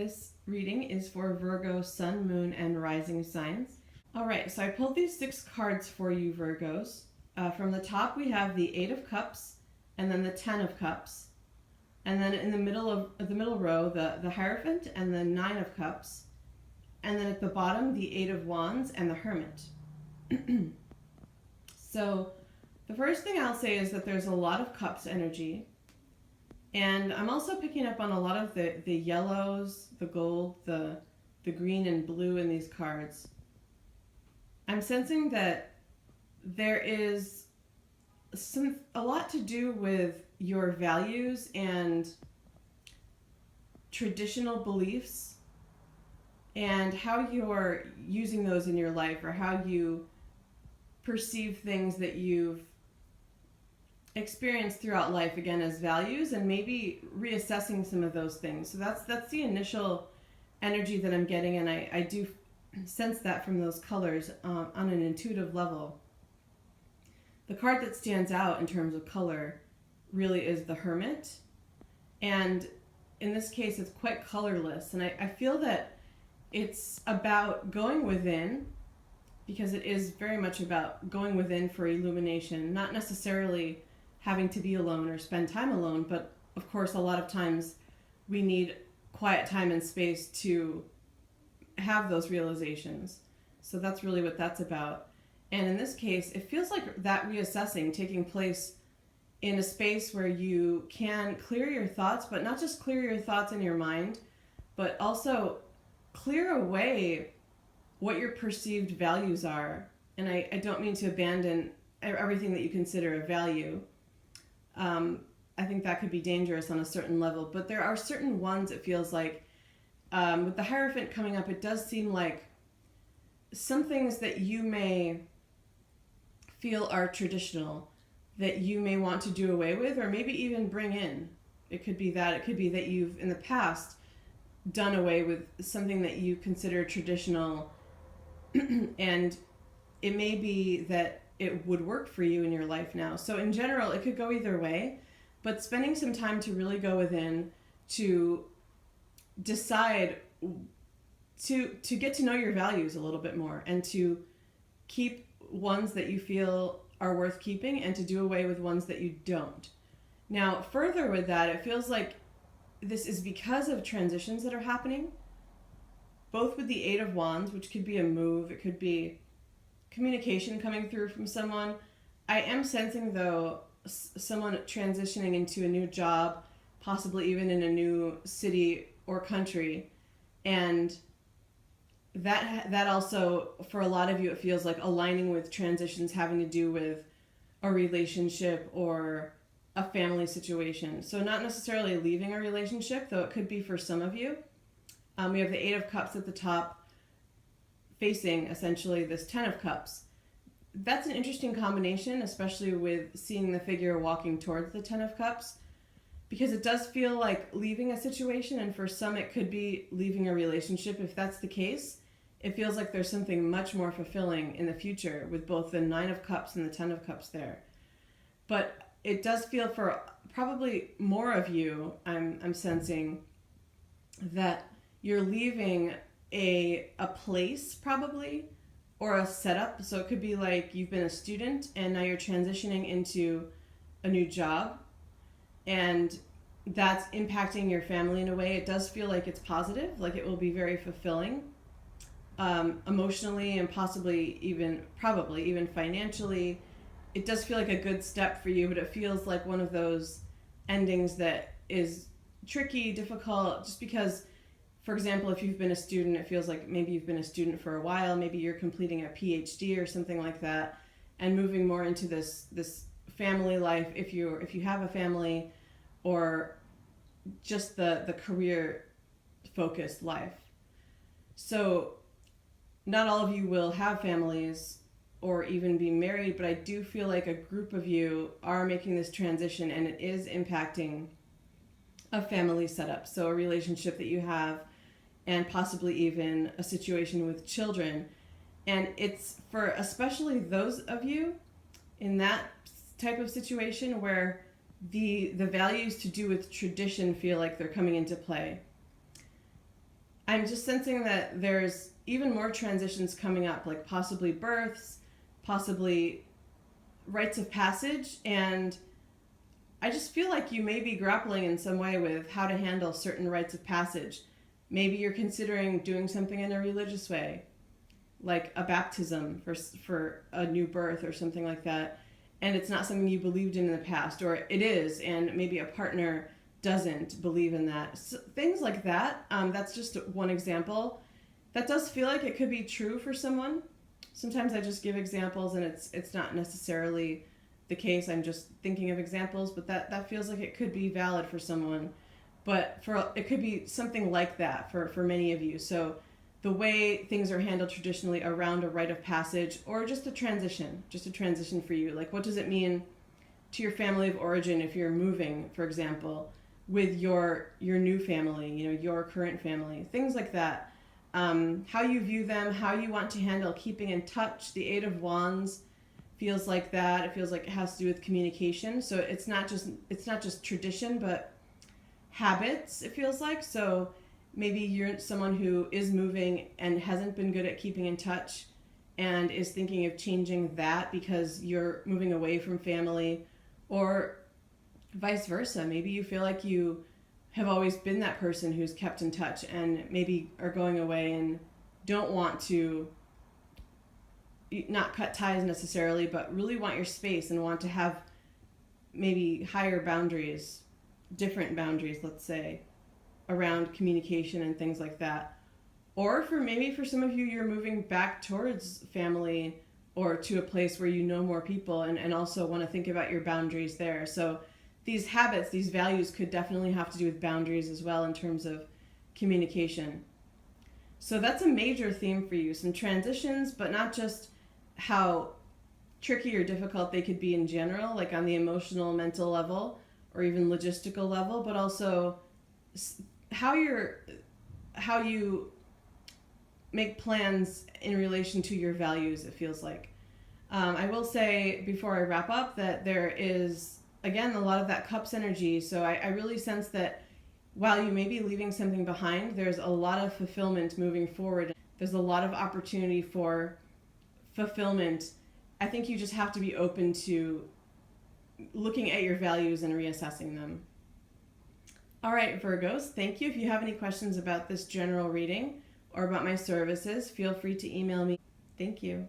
This reading is for Virgo, Sun, Moon, and Rising signs. All right, so I pulled these 6 cards for you, Virgos. From the top, we have the 8 of Cups, and then the 10 of Cups. And then in the middle row, the Hierophant and the 9 of Cups. And then at the bottom, the 8 of Wands and the Hermit. So the first thing I'll say is that there's a lot of Cups energy. And I'm also picking up on a lot of the yellows, the gold, the green and blue in these cards. I'm sensing that there is a lot to do with your values and traditional beliefs and how you're using those in your life, or how you perceive things that you've experienced throughout life, again, as values, and maybe reassessing some of those things. So that's the initial energy that I'm getting, and I do sense that from those colors on an intuitive level. The card that stands out in terms of color really is the Hermit, and in this case it's quite colorless, and I feel that it's about going within, because it is very much about going within for illumination, not necessarily having to be alone or spend time alone, but of course a lot of times we need quiet time and space to have those realizations. So that's really what that's about. And in this case, it feels like that reassessing taking place in a space where you can clear your thoughts, but not just clear your thoughts in your mind, but also clear away what your perceived values are. And I don't mean to abandon everything that you consider a value. I think that could be dangerous on a certain level, but there are certain ones, it feels like, with the Hierophant coming up, it does seem like some things that you may feel are traditional that you may want to do away with, or maybe even bring in. It could be that you've in the past done away with something that you consider traditional, and it may be that it would work for you in your life now. So in general, it could go either way, but spending some time to really go within, to decide, to get to know your values a little bit more, and to keep ones that you feel are worth keeping, and to do away with ones that you don't. Now, further with that, it feels like this is because of transitions that are happening, both with the 8 of Wands, which could be a move, it could be communication coming through from someone. I am sensing, though, someone transitioning into a new job, possibly even in a new city or country, and that also, for a lot of you, it feels like aligning with transitions having to do with a relationship or a family situation. So not necessarily leaving a relationship, though it could be for some of you. We have the 8 of Cups at the top, facing essentially this 10 of Cups. That's an interesting combination, especially with seeing the figure walking towards the 10 of Cups, because it does feel like leaving a situation, and for some it could be leaving a relationship. If that's the case, it feels like there's something much more fulfilling in the future with both the 9 of Cups and the 10 of Cups there. But it does feel, for probably more of you, I'm sensing that you're leaving a place, probably, or a setup. So it could be like you've been a student and now you're transitioning into a new job, and that's impacting your family in a way. It does feel like it's positive, like it will be very fulfilling, emotionally, and probably even financially. It does feel like a good step for you, but it feels like one of those endings that is tricky, difficult, just because, for example, if you've been a student, it feels like maybe you've been a student for a while, maybe you're completing a PhD or something like that, and moving more into this family life, if you have a family, or just the career focused life. So not all of you will have families or even be married, but I do feel like a group of you are making this transition, and it is impacting a family setup. So a relationship that you have, and possibly even a situation with children. And it's for especially those of you in that type of situation where the values to do with tradition feel like they're coming into play. I'm just sensing that there's even more transitions coming up, like possibly births, possibly rites of passage, and I just feel like you may be grappling in some way with how to handle certain rites of passage. Maybe you're considering doing something in a religious way, like a baptism for a new birth or something like that, and it's not something you believed in the past, or it is, and maybe a partner doesn't believe in that. So, things like that. That's just one example. That does feel like it could be true for someone. Sometimes I just give examples, and it's not necessarily the case. I'm just thinking of examples, but that feels like it could be valid for someone. But it could be something like that for many of you. So the way things are handled traditionally around a rite of passage, or just a transition for you. Like, what does it mean to your family of origin if you're moving, for example, with your new family, your current family, things like that. How you view them, how you want to handle keeping in touch. The Eight of Wands feels like that. It feels like it has to do with communication. So it's not just tradition, but habits, it feels like. So maybe you're someone who is moving and hasn't been good at keeping in touch and is thinking of changing that because you're moving away from family, or vice versa. Maybe you feel like you have always been that person who's kept in touch and maybe are going away and don't want to not cut ties necessarily, but really want your space and want to have maybe higher boundaries, different boundaries, let's say, around communication and things like that. Or for some of you, you're moving back towards family or to a place where you know more people and also want to think about your boundaries there. So these habits, these values could definitely have to do with boundaries as well in terms of communication. So that's a major theme for you. Some transitions, but not just how tricky or difficult they could be in general, like on the emotional, mental level, or even logistical level, but also how you make plans in relation to your values, it feels like. I will say before I wrap up that there is, again, a lot of that cups energy. So I really sense that while you may be leaving something behind, there's a lot of fulfillment moving forward. There's a lot of opportunity for fulfillment. I think you just have to be open to looking at your values and reassessing them. All right, Virgos, thank you. If you have any questions about this general reading or about my services, feel free to email me. Thank you.